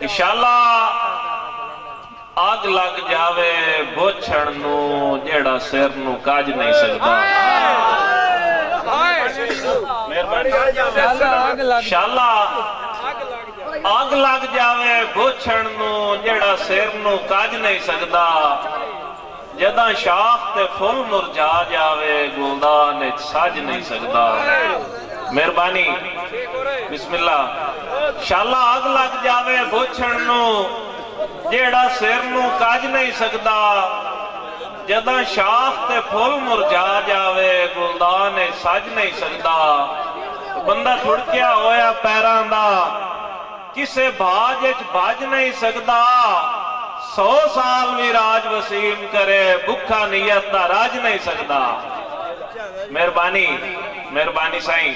शाला आग लग जावे बोछण नू जेड़ा सिर नू काज नहीं सकता। शाला आग लग जावे बोछण नू जेड़ा सिर नू काज नहीं सकता। जदा शाख ते फुल मुरझा जावे गुलदान सज नहीं सकता। मेहरबानी बिस्मिल्लाह। शाला आग लग जावे बोछण नू जेड़ा सिर नू काज नहीं सकता। जदा शाख ते फुल मुरझा जावे गुलदान सज नहीं सकता। बंदा थुड़किया होया पैरां दा किसे भाज भज नहीं सकता। 100 साल भी राज वसीम करे भुखा नीयत दा राज नहीं सकता। मेहरबानी मेहरबानी साईं।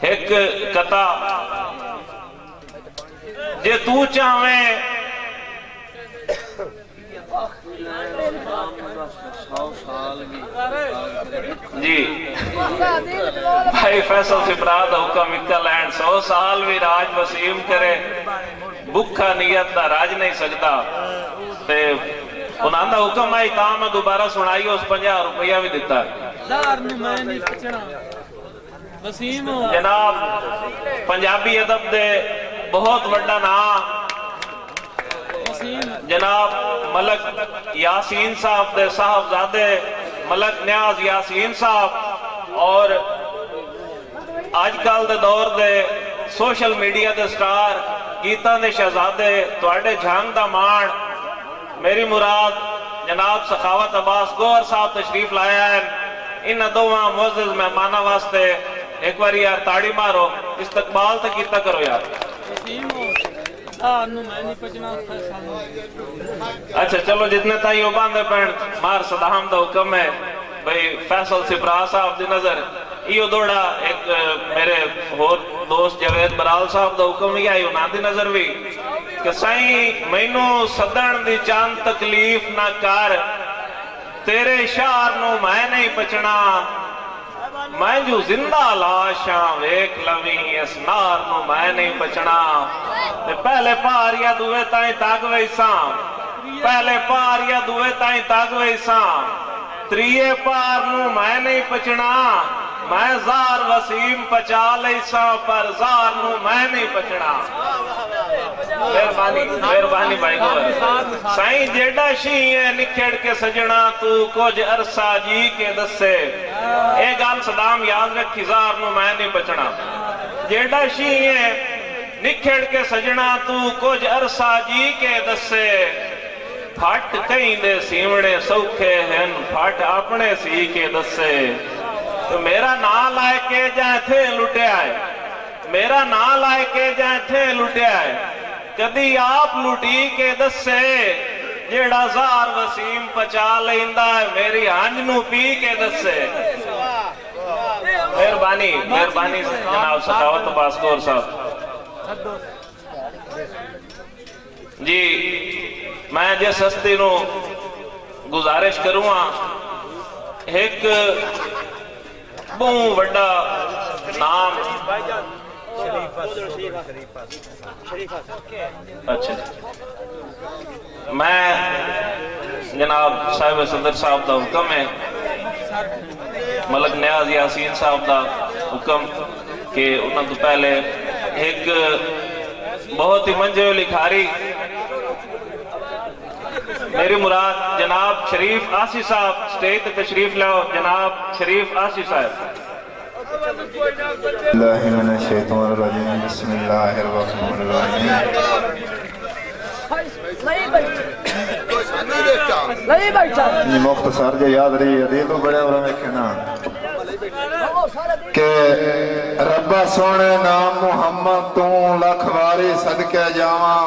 एक कथा जे तू चाहे जी भाई फैसल सिमरात हुक्म इक्का लैंड 100 साल भी राज वसीम करे भुखा नीयत दा राज नहीं सकता। ते उन्होंने हुक्म आई तां मैं दोबारा सुनाई उस 50 रुपया भी दिता। जनाब पंजाबी अदब दे बहुत वड्डा नाम जनाब मलक यासीन साहब दे साहबजादे मलक न्याज यासीन साहब और आजकल दे दौर दे सोशल मीडिया दे स्टार गीतां दे शहजादे तुहाडे झंग दा मान मेरी मुराद जनाब सखावत अब्बास गौहर साहब तशरीफ लाया है। इन दोवां मुअज़्ज़ज़ मेहमानां वास्ते एक बार यार ताड़ी मारो इस्तकबाल तो कीता करो यार। अच्छा चलो जितने ताई वो बांधे पैण मार सदाम दा हुक्म है भाई फैसल सिपरा साहब दी नजर इो दौड़ा एक मेरे होर दोस्त जवेद बराल साहब दा हुक्म ही आई उन्हां दी नजर भी कि साईं मैनू सदन दी चांद तकलीफ ना कर तेरे शार नू मैं नहीं पचना। मैं जो जिंदा लाशा वेख लवी इस नार नू मैं नहीं बचना। पहले पार या दुए ताई ताक वैसा पहले पार या दुए ताई ताक वैसा त्रिये पार नू मैं नहीं पचना। मैं जार वसीम पचा लैसा पर जार नू मैं नहीं पचना। मेहरबानी मेहरबानी भाई गोर साईं जेड़ा शी है निखेड़ के सजना तू कुछ अरसा जी के दसे। ये गल सदाम याद रखी जार नू मैं नहीं बचना। जेड़ा शी है निखेड़ के सजना तू कुछ अरसा जी के दसे। फट कहीं दे सीवने सौखे हैं फट अपने सी के दसे। तो मेरा ना लाए के जाए थे लुटिया है मेरा ना लाए के जाए थे लुटिया है। कदी आप लुटी के दसे जेड़ा जार वसीम पचा लेंदा है मेरी हंज नू पी के दसे। मेहरबानी मेहरबानी जनाब सखावत अब्बास गौहर साहब जी। मैं जिस हस्ती नू गुजारिश करूंगा एक बहुत वड्डा नाम अच्छा मैं जनाब साहिब सदर साहब का हुक्म है मलक न्याज यासीन साहब का हुक्म कि उन्होंने तो पहले एक बहुत ही मंजे लिखारी मेरी मुराद जनाब शरीफ आसी साहब स्टेज पे तशरीफ लाओ। जनाब शरीफ आसी साहब मुख्तसर जो याद रही है तो बड़े वेखना के रब्बा सोने नाम मुहम्मद तू लख वारी सदके जावा।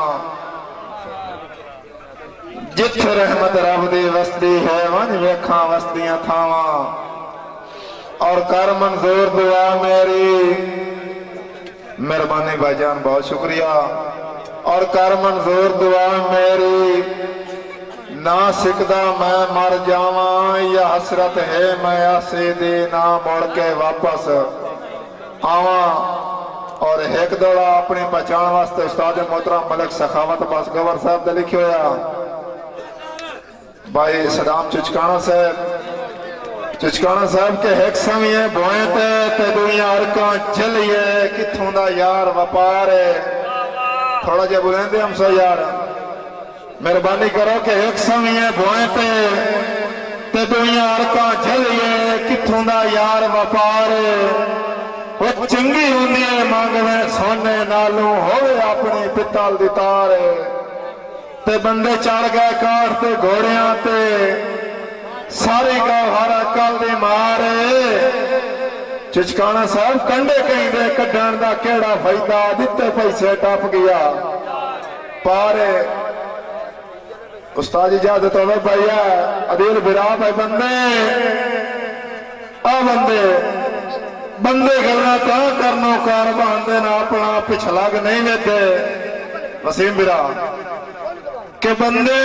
जिथे रहमत रब दी वस्ती है वंज वेखा वस्तियां थावा। और कर मंजूर दुआ मेरी मेहरबानी भाईजान बहुत शुक्रिया। और कर मंजूर दुआ मेरी ना सिकदा मैं मर जावा या हसरत है मैं आसे दे ना मुड़ के वापस आवा। और एक दौड़ा अपनी पहचान वास्ते उस्ताद मोहतरम मलिक सखावत बस गवर साहब ने लिखे होया भाई सदाम चुचकाना साहब के एक समय बोए ते दुनिया अरका चलिए किथों दा यार व्यापार है। थोड़ा जिहा बुलंदे हम सो यार मेहरबानी करो कि एक समय बोए ते दुनिया अरका चलिए किथों दा यार व्यापार है। वो चंगी होंदी है मंगवे सोने नालों होवे अपनी पित्तल दी तार ते बंदे चढ़ गए काठ ते घोड़ियां ते सारी गौहारा कल दी मारे। चुचकाना साहब कंडे कहते कड्ढण दा केड़ा फायदा दिते पैसे टप गया पारे। उस्ताद इजाजत होवे भैया अदील बिरा भाई बंदे आ बंदे गल्लां तां करनो कार बहांदे ना अपना पिछलग नहीं लेते वसीम बिरा के बंदे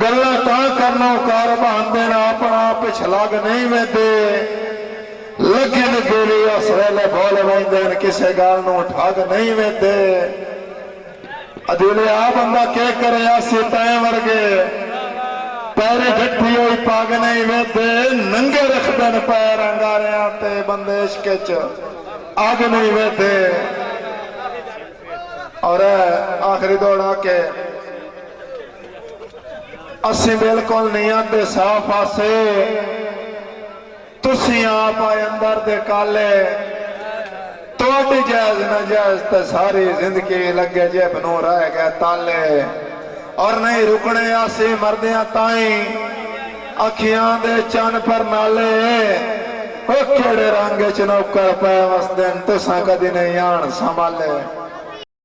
गल्लां तां करनो कार बहांदे ना अपना पिछलग नहीं लेते। लगिन गोली उस वेले बोल वैंदे किसे गल नूं ठग नहीं लेते। अदीले आ बंदा के करे आसी तैं वर्गे पैरे ढट्ठी हुई पग नहीं वेदे नंगे रख देन पैर अंगारियां ते बंदे इश्क च अग नहीं वेदे। और आखिरी दौड़ा के असी बिल्कुल नहीं आते साफ आसे तुसी आप आए अंदर दे काले तोड़ी जायज न जायज ते सारी जिंदगी लगे जेब नूं रह गए ताले। और नहीं रुकने आसे मरदियां ताई अखियां दे चन पर नाले ओ केड़े रंग च नौकर पै वसदे तुसां कदी नहीं आन संभाले।